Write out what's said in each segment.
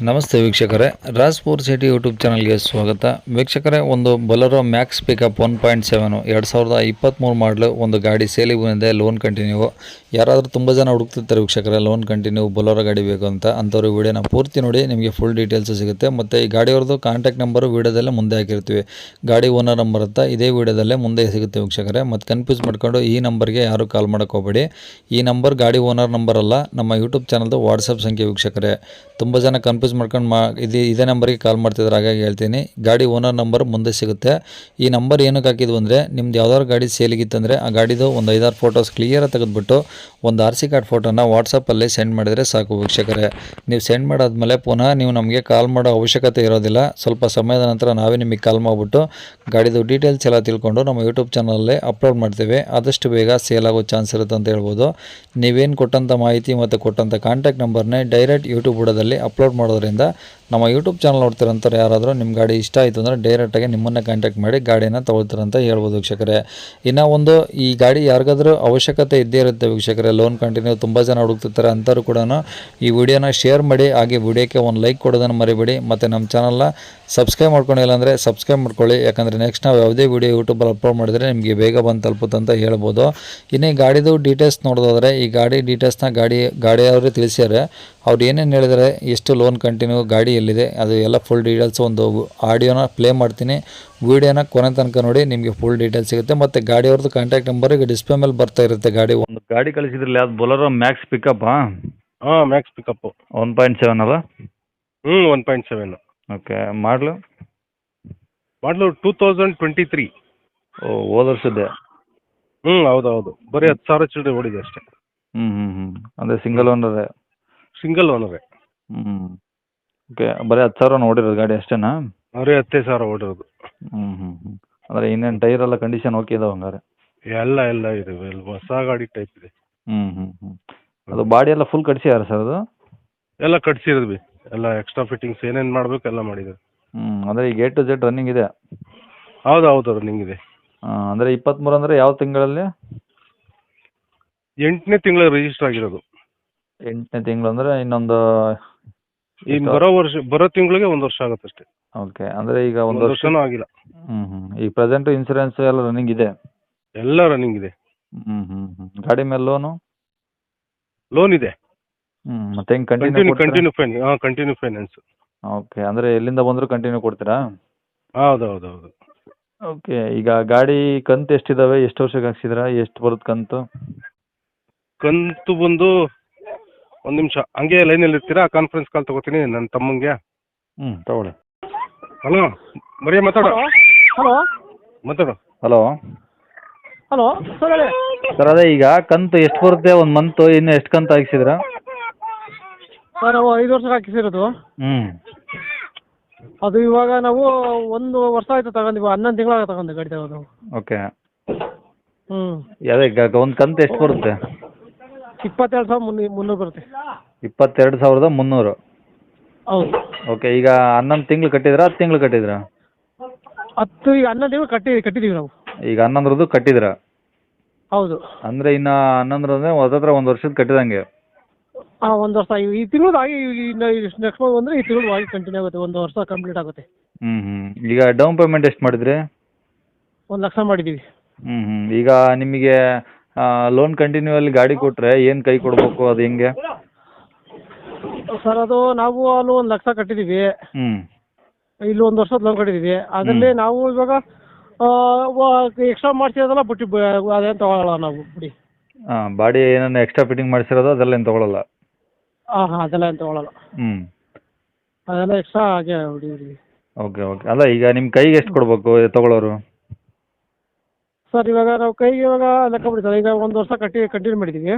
ನಮಸ್ತೆ ವೀಕ್ಷಕರೇ, Rajpur city YouTube ಚಾನಲ್ಗೆ ಸ್ವಾಗತ. ವೀಕ್ಷಕರೇ, ಒಂದು ಬೊಲೆರೋ ಮ್ಯಾಕ್ಸ್ ಪಿಕಪ್ 1.7 2023 ಮಾಡಲು ಒಂದು ಗಾಡಿ ಸೇಲಿಗೆ ಬಂದಿದೆ. Loan continue. ಯಾರಾದರೂ ತುಂಬ ಜನ ಹುಡುಕ್ತಿರ್ತಾರೆ ವೀಕ್ಷಕರೇ, ಲೋನ್ ಕಂಟಿನ್ಯೂ ಬೊಲೆರೋ ಗಾಡಿ ಬೇಕು ಅಂತ. ಅಂಥವ್ರು ವಿಡಿಯೋನ ಪೂರ್ತಿ ನೋಡಿ, ನಿಮಗೆ ಫುಲ್ ಡೀಟೇಲ್ಸ್ ಸಿಗುತ್ತೆ. ಮತ್ತು ಈ ಗಾಡಿಯವ್ರದ್ದು ಕಾಂಟ್ಯಾಕ್ಟ್ ನಂಬರು ವೀಡಿಯೋದಲ್ಲೇ ಮುಂದೆ ಹಾಕಿರ್ತೀವಿ. ಗಾಡಿ ಓನರ್ ನಂಬರ್ ಅಂತ ಇದೇ ವೀಡಿಯೋದಲ್ಲೇ ಮುಂದೆ ಸಿಗುತ್ತೆ ವೀಕ್ಷಕರೇ. ಮತ್ತು ಕನ್ಫ್ಯೂಸ್ ಮಾಡ್ಕೊಂಡು ಈ ನಂಬರ್ಗೆ ಯಾರು ಕಾಲ್ ಮಾಡೋಕೆ ಹೋಗಬೇಡಿ. ಈ ನಂಬರ್ ಗಾಡಿ ಓನರ್ ನಂಬರ್ ಅಲ್ಲ, ನಮ್ಮ ಯೂಟ್ಯೂಬ್ ಚಾನಲ್ದು ವಾಟ್ಸಪ್ ಸಂಖ್ಯೆ ವೀಕ್ಷಕರೇ. ತುಂಬ ಜನ ಕನ್ಫ್ಯೂಸ್ ಮಾಡ್ಕೊಂಡು ಇದೇ ನಂಬರ್ಗೆ ಕಾಲ್ ಮಾಡ್ತಿದ್ದಾರೆ, ಹಾಗಾಗಿ ಹೇಳ್ತೀನಿ. ಗಾಡಿ ಓನರ್ ನಂಬರ್ ಮುಂದೆ ಸಿಗುತ್ತೆ. ಈ ನಂಬರ್ ಏನಕ್ಕೆ ಹಾಕಿದ್ವು ಅಂದರೆ, ನಿಮ್ದು ಯಾವ್ದಾದ್ರು ಗಾಡಿ ಸೇಲಿಗಿತ್ತಂದರೆ ಆ ಗಾಡಿದು ಒಂದು 5-6 ಫೋಟೋಸ್ ಕ್ಲಿಯರಾಗಿ ತೆಗೆದುಬಿಟ್ಟು ಒಂದು RC ಕಾರ್ಡ್ ಫೋಟೋನ ವಾಟ್ಸಪ್ಪಲ್ಲಿ ಸೆಂಡ್ ಮಾಡಿದರೆ ಸಾಕು ವೀಕ್ಷಕರೇ. ನೀವು ಸೆಂಡ್ ಮಾಡಾದ್ಮೇಲೆ ಪುನಃ ನೀವು ನಮಗೆ ಕಾಲ್ ಮಾಡೋ ಅವಶ್ಯಕತೆ ಇರೋದಿಲ್ಲ. ಸ್ವಲ್ಪ ಸಮಯದ ನಂತರ ನಾವೇ ನಿಮಗೆ ಕಾಲ್ ಮಾಡಿಬಿಟ್ಟು ಗಾಡಿದು ಡೀಟೇಲ್ಸ್ ಎಲ್ಲ ತಿಳ್ಕೊಂಡು ನಮ್ಮ ಯೂಟ್ಯೂಬ್ ಚಾನಲಲ್ಲಿ ಅಪ್ಲೋಡ್ ಮಾಡ್ತೇವೆ. ಆದಷ್ಟು ಬೇಗ ಸೇಲ್ ಆಗೋ ಚಾನ್ಸ್ ಇರುತ್ತೆ ಅಂತ ಹೇಳ್ಬೋದು. ನೀವೇನು ಕೊಟ್ಟಂಥ ಮಾಹಿತಿ ಮತ್ತು ಕೊಟ್ಟಂಥ ಕಾಂಟ್ಯಾಕ್ಟ್ ನಂಬರ್ನೇ ಡೈರೆಕ್ಟ್ ಯೂಟ್ಯೂಬ್ ಬುಡದಲ್ಲಿ ಅಪ್ಲೋಡ್ ಮಾಡೋದ್ರಿಂದ ನಮ್ಮ ಯೂಟ್ಯೂಬ್ ಚಾನಲ್ ನೋಡ್ತಿರೋಂಥವ್ರು ಯಾರಾದರೂ ನಿಮ್ಮ ಗಾಡಿ ಇಷ್ಟ ಆಯಿತು ಅಂದರೆ ಡೈರೆಕ್ಟಾಗಿ ನಿಮ್ಮನ್ನೇ ಕಾಂಟ್ಯಾಕ್ಟ್ ಮಾಡಿ ಗಾಡಿನ ತೊಗೊಳ್ತಾರಂತ ಹೇಳ್ಬೋದು ವೀಕ್ಷಕರೇ. ಇನ್ನು ಒಂದು ಈ ಗಾಡಿ ಯಾರಿಗಾದ್ರೂ ಅವಶ್ಯಕತೆ ಇದ್ದೇ ಇರುತ್ತೆ ವೀಕ್ಷಕರೇ, ಲೋನ್ ಕಂಟಿನ್ಯೂ ತುಂಬ ಜನ ಹುಡುಕ್ತಿರ್ತಾರೆ. ಅಂಥವ್ರು ಕೂಡ ಈ ವಿಡಿಯೋನ ಶೇರ್ ಮಾಡಿ, ಹಾಗೆ ವಿಡಿಯೋಕ್ಕೆ ಒಂದು ಲೈಕ್ ಕೊಡೋದನ್ನು ಮರಿಬೇಡಿ. ಮತ್ತು ನಮ್ಮ ಚಾನಲ್ನ ಸಬ್ಸ್ಕ್ರೈಬ್ ಮಾಡ್ಕೊಂಡಿಲ್ಲ ಅಂದರೆ ಸಬ್ಸ್ಕ್ರೈಬ್ ಮಾಡ್ಕೊಳ್ಳಿ. ಯಾಕಂದರೆ ನೆಕ್ಸ್ಟ್ ನಾವು ಯಾವುದೇ ವಿಡಿಯೋ ಯೂಟ್ಯೂಬಲ್ಲಿ ಅಪ್ಲೋಡ್ ಮಾಡಿದರೆ ನಿಮಗೆ ಬೇಗ ಬಂದು ತಲುಪುತ್ತೆ ಅಂತ ಹೇಳ್ಬೋದು. ಇನ್ನು ಈ ಗಾಡಿದು ಡೀಟೇಲ್ಸ್ ನೋಡೋದಾದರೆ, ಈ ಗಾಡಿ ಡೀಟೇಲ್ಸ್ನ ಗಾಡಿಯವರು ತಿಳಿಸ್ಯಾರೆ. ಅವ್ರು ಏನೇನು ಹೇಳಿದರೆ, ಎಷ್ಟು ಲೋನ್ ಕಂಟಿನ್ಯೂ, ಗಾಡಿ ಎಲ್ಲಿದೆ, ಅದು ಎಲ್ಲ ಫುಲ್ ಡೀಟೇಲ್ಸ್ ಒಂದು ಆಡಿಯೋನ ಪ್ಲೇ ಮಾಡ್ತೀನಿ. ವೀಡಿಯೋನ ಕೊನೆ ತನಕ ನೋಡಿ, ನಿಮಗೆ ಫುಲ್ ಡೀಟೇಲ್ಸ್ ಸಿಗುತ್ತೆ. ಮತ್ತು ಗಾಡಿಯವ್ರದ್ದು ಕಾಂಟ್ಯಾಕ್ಟ್ ನಂಬರ್ ಈಗ ಡಿಸ್ಪ್ಲೇ ಮೇಲೆ ಬರ್ತಾ ಇರುತ್ತೆ. ಒಂದು ಗಾಡಿ ಕಳಿಸಿದ್ರಲ್ಲ, ಅದು ಬೊಲೆರೋ ಮ್ಯಾಕ್ಸ್ ಪಿಕಪ್. ಹಾಂ, ಮ್ಯಾಕ್ಸ್ ಪಿಕಪ್ಪು 1.7 ಅಲ್ಲ? 1.7. ಓಕೆ. ಮಾಡಲು 2023. ಹೋದ ವರ್ಷದ್ದೇ? ಹೌದು. ಬರೀ 10,000 ಚಿಲ್ಲರೆ ಓಡಿದೆ ಅಷ್ಟೇ. ಅಂದರೆ ಸಿಂಗಲ್ ಓನರೇ? ಸಿಂಗಲ್ ಓನರೇ. ಓಕೆ. ಬರೀ 10,000 ನೋಡಿರೋದು ಗಾಡಿ ಅಷ್ಟೇನಾ? ಬರೀ 15,000 ಓಡಿರೋದು. ಅಂದರೆ ಇನ್ನೇನು ಟೈರ್ ಎಲ್ಲ ಕಂಡೀಷನ್ ಓಕೆ ಇದಾವೆ ಹಂಗಾರೆ? ಎಲ್ಲ ಇದೆ, ಹೊಸ ಗಾಡಿ ಟೈಪ್ ಇದೆ. ಅದು ಬಾಡಿ ಎಲ್ಲ ಫುಲ್ ಕಟ್ಸಿದಾರೆ ಸರ್ ಅದು? ಎಲ್ಲ ಕಟ್ಸಿರೋದು ಎಲ್ಲ ಎಕ್ಸ್ಟ್ರಾ ಫಿಟ್ಟಿಂಗ್ಸ್ ಏನೇನು ಮಾಡಬೇಕು ಎಲ್ಲ ಮಾಡಿದ್ದಾರೆ. ಅಂದರೆ ಈಗ A to Z ರನ್ನಿಂಗ್ ಇದೆ? ಹೌದು ರನ್ನಿಂಗ್ ಇದೆ. ಅಂದರೆ 23 ಅಂದರೆ ಯಾವ ತಿಂಗಳಲ್ಲಿ? 8ನೇ ತಿಂಗಳ ರಿಜಿಸ್ಟರ್ ಆಗಿರೋದು. 8ನೇ ತಿಂಗಳು ಅಂದರೆ ಇನ್ನೊಂದು ಇನ್ನು ಬರೋ ತಿಂಗಳಿಗೆ 1 ವರ್ಷ ಆಗುತ್ತೆ ಅಷ್ಟೇ. ಓಕೆ. ಅಂದರೆ ಈಗ 1 ವರ್ಷನೂ ಆಗಿಲ್ಲ. ಈಗ ಪ್ರೆಸೆಂಟ್ ಇನ್ಸೂರೆನ್ಸ್ ಎಲ್ಲ ರನ್ನಿಂಗ್ ಇದೆ? ಎಲ್ಲ ರನ್ನಿಂಗ್ ಇದೆ. ಗಾಡಿ ಮೇಲೆ ಲೋನ್ ಇದೆ. ಮತ್ತೆ ಹೆಂಗೆ ಕಂಟಿನ್ಯೂ ಫೈನಾನ್ಸ್. ಓಕೆ. ಅಂದರೆ ಎಲ್ಲಿಂದ ಬಂದರೂ ಕಂಟಿನ್ಯೂ ಕೊಡ್ತೀರಾ? ಹೌದು. ಓಕೆ. ಈಗ ಗಾಡಿ ಕಂತು ಎಷ್ಟಿದಾವೆ, ಎಷ್ಟು ವರ್ಷಕ್ಕೆ ಹಾಕ್ಸಿದ್ರಾ, ಎಷ್ಟು ಬರುತ್ತೆ ಕಂತು? ಕಂತು ಬಂದು 1 ನಿಮಿಷ ಹಂಗೆ ಲೈನಲ್ಲಿ ಇರ್ತೀರಾ? ಕಾನ್ಫರೆನ್ಸ್ ಕಾಲ್ ತಗೋತೀನಿ ನನ್ನ ತಮ್ಮಂಗೆ. ತಗೊಳ್ಳಿ. ಹಲೋ ಮರಿಯ ಮಾತಾಡು. ಹಲೋ ಸರ್, ಅದೇ ಈಗ ಕಂತು ಎಷ್ಟು ಬರುತ್ತೆ ಒಂದು ಮಂತು, ಇನ್ನು ಎಷ್ಟು ಕಂತು ಹಾಕ್ಸಿದ್ರಾ? ಸರ್, ನಾವು 5 ವರ್ಷಕ್ಕೆ ಹಾಕಿಸಿರೋದು. ಅದು ಇವಾಗ ನಾವು 1 ವರ್ಷ ಆಯ್ತು ತಗೊಂಡಿವಿ. 11 ತಿಂಗಳಾಗ ತಗೊಂಡೆ ಗಾಡಿ ತಗೋದು. ಓಕೆ. ಅದೇ ಒಂದು ಕಂತು ಎಷ್ಟು ಬರುತ್ತೆ? 22,300 ಬರುತ್ತೆ. 22,300? ಹೌದು. ಓಕೆ. ಈಗ 11 ತಿಂಗಳು ಕಟ್ಟಿದ್ರಾ, 10 ತಿಂಗಳು ಕಟ್ಟಿದ್ರಾ? 10 ಈಗ 11 ತಿಂಗಳು ಕಟ್ಟಿದ್ದೀವಿ ನಾವು. ಈಗ 11ರದ್ದು ಕಟ್ಟಿದ್ರಾ? ಹೌದು. ಅಂದರೆ ಇನ್ನು 11 ಅಂದರೆ ಹತ್ತತ್ರ 1 ವರ್ಷದ ಕಟ್ಟಿದಂಗೆ? 1 ವರ್ಷ ಈ ತಿಂಗಳು ಆಗಿ, ನೆಕ್ಸ್ಟ್ ಮಂತ್ ಬಂದರೆ ಈ ತಿಂಗಳು ಆಗಿ ಕಂಟಿನ್ಯೂ ಆಗುತ್ತೆ. 1 ವರ್ಷ ಕಂಪ್ಲೀಟ್ ಆಗುತ್ತೆ. ಈಗ ಡೌನ್ ಪೇಮೆಂಟ್ ಎಷ್ಟು ಮಾಡಿದ್ರಿ? 1 ಲಕ್ಷ ಮಾಡಿದ್ದೀವಿ. ಈಗ ನಿಮಗೆ ಲೋನ್ ಕಂಟಿನ್ಯೂ ಅಲ್ಲಿ ಗಾಡಿ ಕೊಟ್ಟರೆ ಏನು ಕೈ ಕೊಡಬೇಕು, ಅದು ಹೆಂಗೆ? ಸರ್, ಅದು ನಾವು ಅಲ್ಲಿ 1 ಲಕ್ಷ ಕಟ್ಟಿದ್ದೀವಿ. ಇಲ್ಲಿ 1 ವರ್ಷದ ಲೋನ್ ಕಟ್ಟಿದ್ದೀವಿ. ಅದರಲ್ಲಿ ನಾವು ಇವಾಗ ಎಕ್ಸ್ಟ್ರಾ ಮಾಡಿಸಿರೋದಲ್ಲ ಬಿಟ್ಟು ಅದೇನು ತಗೊಳ್ಳಲ್ಲ ನಾವು ಬಿಡಿ. ಬಾಡಿ ಏನಾರು ಎಕ್ಸ್ಟ್ರಾ ಫಿಟ್ಟಿಂಗ್ ಮಾಡಿಸಿರೋದು ಅದೆಲ್ಲ ಏನು ತೊಗೊಳಲ್ಲ? ಅದೆಲ್ಲ ಏನು ತಗೊಳ್ಳಲ್ಲ. ಅದೆಲ್ಲ ಎಕ್ಸ್ಟ್ರಾ ಹಾಗೆ ಬಿಡಿ. ಓಕೆ. ಅಲ್ಲ, ಈಗ ನಿಮ್ಮ ಕೈಗೆ ಎಷ್ಟು ಕೊಡಬೇಕು ತಗೊಳ್ಳೋರು? ಸರ್, ಇವಾಗ ನಾವು ಕೈಗೆ ಲೆಕ್ಕ ಬಿಡಿ ಸರ್. ಈಗ 1 ವರ್ಷ ಕಂಟಿನ್ಯೂ ಮಾಡಿದ್ದೀವಿ.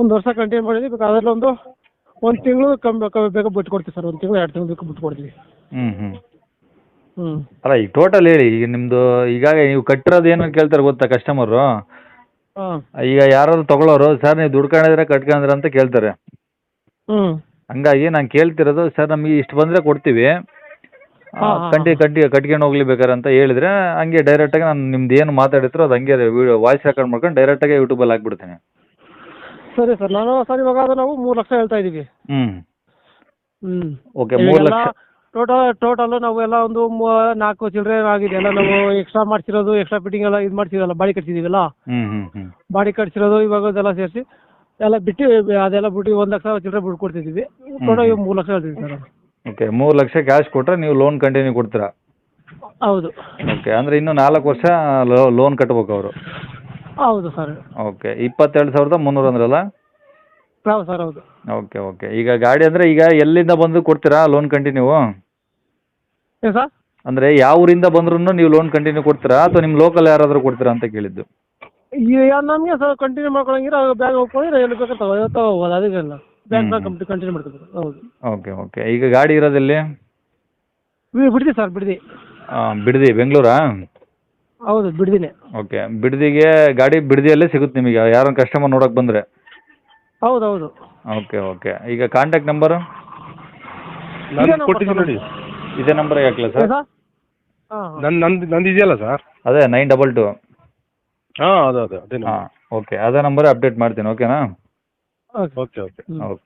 1 ವರ್ಷ ಕಂಟಿನ್ಯೂ ಮಾಡಿದ್ದೀವಿ. ಅದರಲ್ಲಿ ಒಂದು ತಿಂಗಳು ಬೇಗ ಬಿಟ್ಟು ಕೊಡ್ತೀವಿ ಸರ್. 1 ತಿಂಗಳು 2 ತಿಂಗಳು ಬೇಕು ಬಿಟ್ಟು ಕೊಡ್ತೀವಿ. ಅಲ್ಲ, ಈಗ ಟೋಟಲ್ ಹೇಳಿ. ಈಗ ನಿಮ್ಮದು ಈಗ ನೀವು ಕಟ್ಟಿರೋದು ಏನು ಕೇಳ್ತಾರೆ ಗೊತ್ತಾ ಕಸ್ಟಮರು? ಈಗ ಯಾರಾದ್ರು ತಗೊಳ್ಳೋರು, ಸರ್ ನೀವು ದುಡ್ಕೊಂಡಿದ್ರೆ ಕಟ್ಕೊಂಡಿದ್ರೆ ಅಂತ ಕೇಳ್ತಾರೆ. ಹಂಗಾಗಿ ನಾನು ಕೇಳ್ತಿರೋದು, ಸರ್ ನಮಗೆ ಇಷ್ಟು ಬಂದರೆ ಕೊಡ್ತೀವಿ, ಕಟ್ಕೊಂಡು ಹೋಗ್ಲಿ ಬೇಕಾರೆ ಅಂತ ಹೇಳಿದ್ರೆ ಹಂಗೆ ಡೈರೆಕ್ಟಾಗಿ ನಾನು ನಿಮ್ದು ಏನು ಮಾತಾಡಿದ್ರು ಅದು ಹಂಗೆ ವಾಯ್ಸ್ ರೆಕಾರ್ಡ್ ಮಾಡ್ಕೊಂಡು ಡೈರೆಕ್ಟಾಗಿ ಯೂಟ್ಯೂಬಲ್ಲಿ ಹಾಕ್ಬಿಡ್ತೀನಿ. ಸರಿ ಸರ್. ಇವಾಗ ಅದು ನಾವು 3 ಲಕ್ಷ ಹೇಳ್ತಾ ಇದ್ದೀವಿ. ಹ್ಞೂ ಓಕೆ 3 ಲಕ್ಷ. ಟೋಟಲ್ ನಾವು ಎಲ್ಲ ಒಂದು 4 ಚಿಲ್ಲರೆ ಆಗಿದೆ ಎಲ್ಲ. ನಾವು ಎಕ್ಸ್ಟ್ರಾ ಮಾಡಿಸಿರೋದು, ಎಕ್ಸ್ಟ್ರಾ ಫಿಟ್ಟಿಂಗ್ ಎಲ್ಲ ಇದು ಮಾಡ್ಸಿದಲ್ಲ, ಬಾಡಿ ಕಟ್ಸಿದೀವಲ್ಲ, ಹ್ಞೂ ಬಾಡಿ ಕಟ್ಸಿರೋದು ಇವಾಗ ಅದೆಲ್ಲ ಸೇರಿಸಿ ಎಲ್ಲ ಬಿಟ್ಟು ಅದೆಲ್ಲ ಬಿಟ್ಟು 1 ಲಕ್ಷ ಚಿಲ್ಲರೆ ಬಿಟ್ಟು ಕೊಡ್ತಿದ್ದೀವಿ. ಟೋಟಲ್ 3 ಲಕ್ಷ ಹೇಳ್ತೀವಿ ಸರ್. ಓಕೆ 3 ಲಕ್ಷ ಕ್ಯಾಶ್ ಕೊಟ್ಟರೆ ನೀವು ಲೋನ್ ಕಂಟಿನ್ಯೂ ಕೊಡ್ತೀರಾ? ಹೌದು ಓಕೆ, ಅಂದರೆ ಇನ್ನೂ 4 ವರ್ಷ ಲೋನ್ ಕಟ್ಬೇಕು ಅವರು? ಹೌದು ಸರ್. ಓಕೆ 22,300 ಅಂದ್ರಲ್ಲ? ಹೌದು ಸರ್, ಹೌದು. Okay okay. ಈಗ ಗಾಡಿ ಅಂದರೆ ಈಗ ಎಲ್ಲಿಂದ ಬಂದು ಕೊಡ್ತೀರಾ ಲೋನ್ ಕಂಟಿನ್ಯೂ? ಏನು ಸರ್? ಅಂದರೆ ಯಾವ ಊರಿಂದ ಬಂದ್ರೂ ನೀವು ಲೋನ್ ಕಂಟಿನ್ಯೂ ಕೊಡ್ತೀರಾ ಅಥವಾ ನಿಮ್ಮ ಲೋಕಲ್ ಯಾರಾದರೂ ಕೊಡ್ತೀರಾ ಅಂತ ಕೇಳಿದ್ದು? ಈಗ ನಮಗೆ ಸರ್ ಕಂಟಿನ್ಯೂ ಮಾಡ್ಕೊಳಂಗಿರ ಬ್ಯಾಂಕ್ ಹೋಗ್ಕೊಂಡ್ರೆ ಎಲ್ಲಿ ಬೇಕಾದ್ರೆ ತಗೋಬೋದು, ಅದಕ್ಕೆಲ್ಲ ಬ್ಯಾಂಕ್ನಾಗ ಕಂಟಿನ್ಯೂ ಮಾಡ್ಕೋಬೇಕು. ಹೌದು. Okay okay. ಈಗ ಗಾಡಿ ಇರೋದೆಲ್ಲಿ? ಬಿಡ್ದಿ ಸರ್, ಬಿಡ್ದಿ. ಬಿಡದಿ, ಬೆಂಗಳೂರಾ? ಹೌದು, ಬಿಡ್ದಿನೇ. ಓಕೆ, ಬಿಡದಿಗೆ ಗಾಡಿ ಬಿಡದಿಯಲ್ಲೇ ಸಿಗುತ್ತೆ ನಿಮಗೆ ಯಾರನ್ನ ಕಸ್ಟಮರ್ ನೋಡೋಕೆ ಬಂದರೆ? ಹೌದು ಹೌದು. Okay okay. ಈಗ ಕಾಂಟ್ಯಾಕ್ಟ್ ನಂಬರು ನಾನು ಕೊಟ್ಟಿದ್ದೀನಿ ನೋಡಿ. ಇದೇ ನಂಬರ್ಗೆ ಹಾಕಲಾ ಸರ್? ಸರ್ ಹಾಂ ನಂದು ಇದೆಯಲ್ಲ ಸರ್? ಅದೇ 922. ಹಾಂ ಅದೇ ಹಾಂ ಓಕೆ, ಅದೇ ನಂಬರ್ ಅಪ್ಡೇಟ್ ಮಾಡ್ತೀನಿ. ಓಕೆನಾ? Okay okay okay. ಓಕೆ.